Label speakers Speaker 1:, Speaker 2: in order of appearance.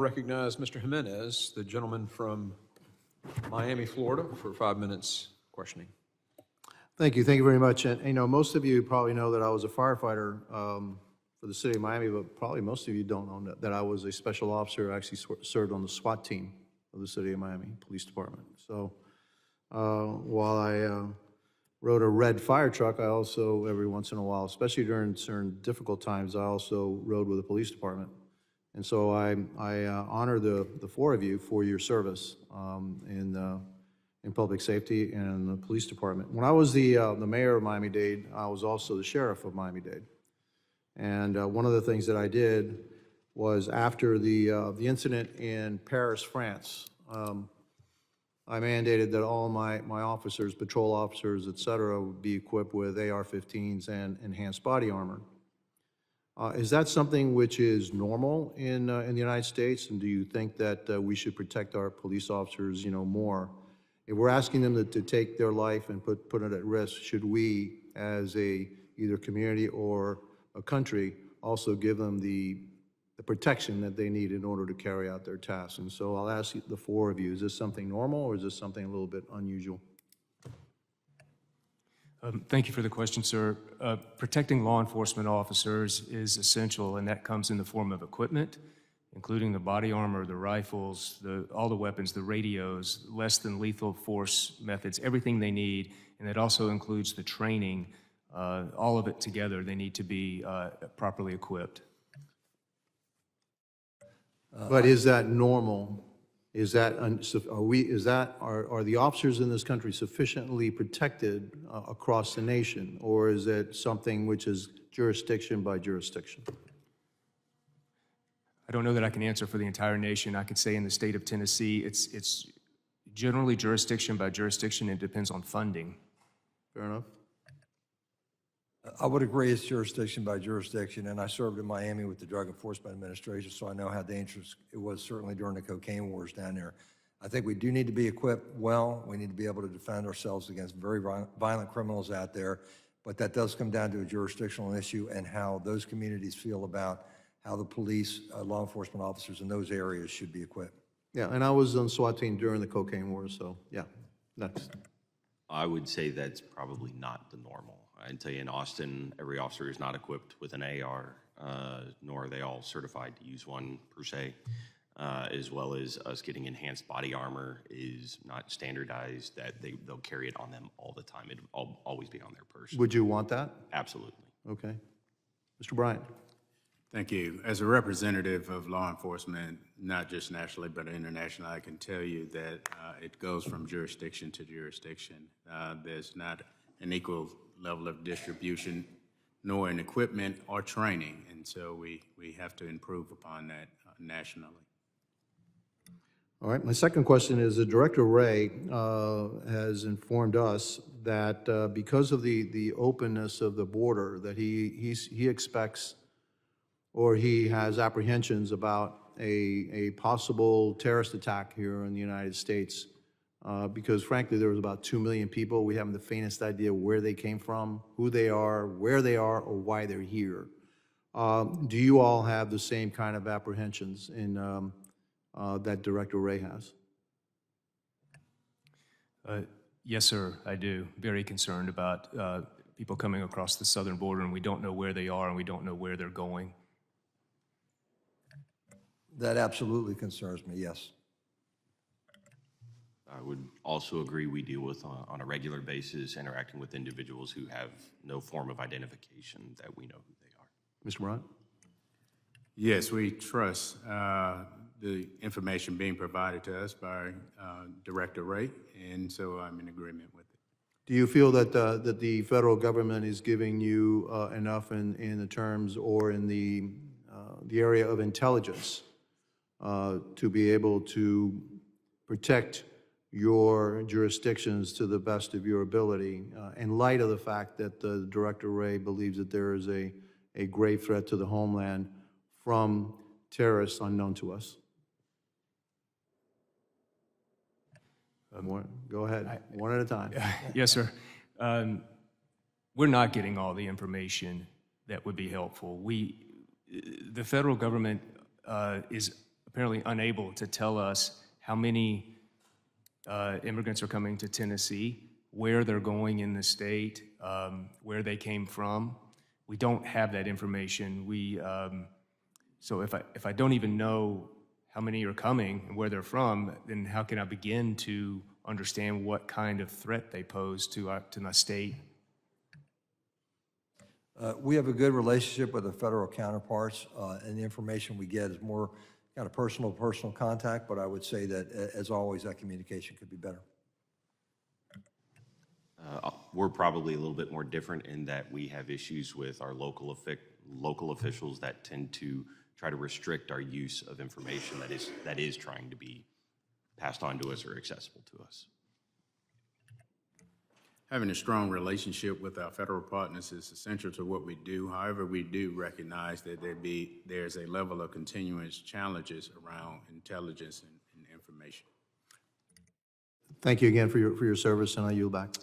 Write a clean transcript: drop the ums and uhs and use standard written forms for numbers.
Speaker 1: Recognize Mr. Giménez, the gentleman from Miami, Florida, for 5 minutes questioning.
Speaker 2: Thank you very much. And you know, most of you probably know that I was a firefighter for the city of Miami, but probably most of you don't know that I was a special officer, actually served on the SWAT team of the city of Miami Police Department. So while I rode a red fire truck, I also, every once in a while, especially during certain difficult times, I also rode with the police department. And so I honor the four of you for your service in public safety and the police department. When I was the mayor of Miami-Dade, I was also the sheriff of Miami-Dade. And one of the things that I did was after the incident in Paris, France, I mandated that all my officers, patrol officers, et cetera, would be equipped with AR-15s and enhanced body armor. Is that something which is normal in the United States? And do you think that we should protect our police officers, you know, more? If we're asking them to take their life and put it at risk, should we, as either community or a country, also give them the protection that they need in order to carry out their tasks? And so I'll ask the four of you, is this something normal or is this something a little bit unusual?
Speaker 3: Thank you for the question, sir. Protecting law enforcement officers is essential, and that comes in the form of equipment, including the body armor, the rifles, all the weapons, the radios, less than lethal force methods, everything they need, and it also includes the training. All of it together, they need to be properly equipped.
Speaker 2: But is that normal? Is that are the officers in this country sufficiently protected across the nation, or is it something which is jurisdiction by jurisdiction?
Speaker 3: I don't know that I can answer for the entire nation. I could say in the state of Tennessee, it's generally jurisdiction by jurisdiction. It depends on funding.
Speaker 2: Fair enough.
Speaker 4: I would agree it's jurisdiction by jurisdiction, and I served in Miami with the Drug Enforcement Administration, so I know how dangerous it was certainly during the cocaine wars down there. I think we do need to be equipped well. We need to be able to defend ourselves against very violent criminals out there, but that does come down to a jurisdictional issue and how those communities feel about how the police, law enforcement officers in those areas should be equipped.
Speaker 2: Yeah, and I was on SWAT team during the cocaine wars, so yeah, next.
Speaker 5: I would say that's probably not the normal. I'd tell you in Austin, every officer is not equipped with an AR, nor are they all certified to use one per se, as well as us getting enhanced body armor is not standardized, that they'll carry it on them all the time. It'll always be on their person.
Speaker 2: Would you want that?
Speaker 5: Absolutely.
Speaker 2: Okay. Mr. Bryant.
Speaker 6: Thank you. As a representative of law enforcement, not just nationally but internationally, I can tell you that it goes from jurisdiction to jurisdiction. There's not an equal level of distribution, nor in equipment or training, and so we have to improve upon that nationally.
Speaker 2: All right, my second question is Director Wray has informed us that because of the openness of the border, that he expects or he has apprehensions about a possible terrorist attack here in the United States. Because frankly, there was about 2 million people. We haven't the faintest idea where they came from, who they are, where they are, or why they're here. Do you all have the same kind of apprehensions in, that Director Wray has?
Speaker 3: Yes, sir, I do. Very concerned about people coming across the southern border, and we don't know where they are, and we don't know where they're going.
Speaker 4: That absolutely concerns me, yes.
Speaker 5: I would also agree we deal with, on a regular basis, interacting with individuals who have no form of identification that we know who they are.
Speaker 2: Mr. Bryant?
Speaker 6: Yes, we trust the information being provided to us by Director Wray, and so I'm in agreement with it.
Speaker 2: Do you feel that the federal government is giving you enough in the terms or in the area of intelligence to be able to protect your jurisdictions to the best of your ability, in light of the fact that Director Wray believes that there is a grave threat to the homeland from terrorists unknown to us? Go ahead, one at a time.
Speaker 3: Yes, sir. We're not getting all the information that would be helpful. The federal government is apparently unable to tell us how many immigrants are coming to Tennessee, where they're going in the state, where they came from. We don't have that information. So if I don't even know how many are coming and where they're from, then how can I begin to understand what kind of threat they pose to my state?
Speaker 4: We have a good relationship with the federal counterparts, and the information we get is more kind of personal contact, but I would say that, as always, that communication could be better.
Speaker 5: We're probably a little bit more different in that we have issues with our local officials that tend to try to restrict our use of information that is trying to be passed on to us or accessible to us.
Speaker 6: Having a strong relationship with our federal partners is essential to what we do. However, we do recognize that there's a level of continuous challenges around intelligence and information.
Speaker 2: Thank you again for your service, and I yield back.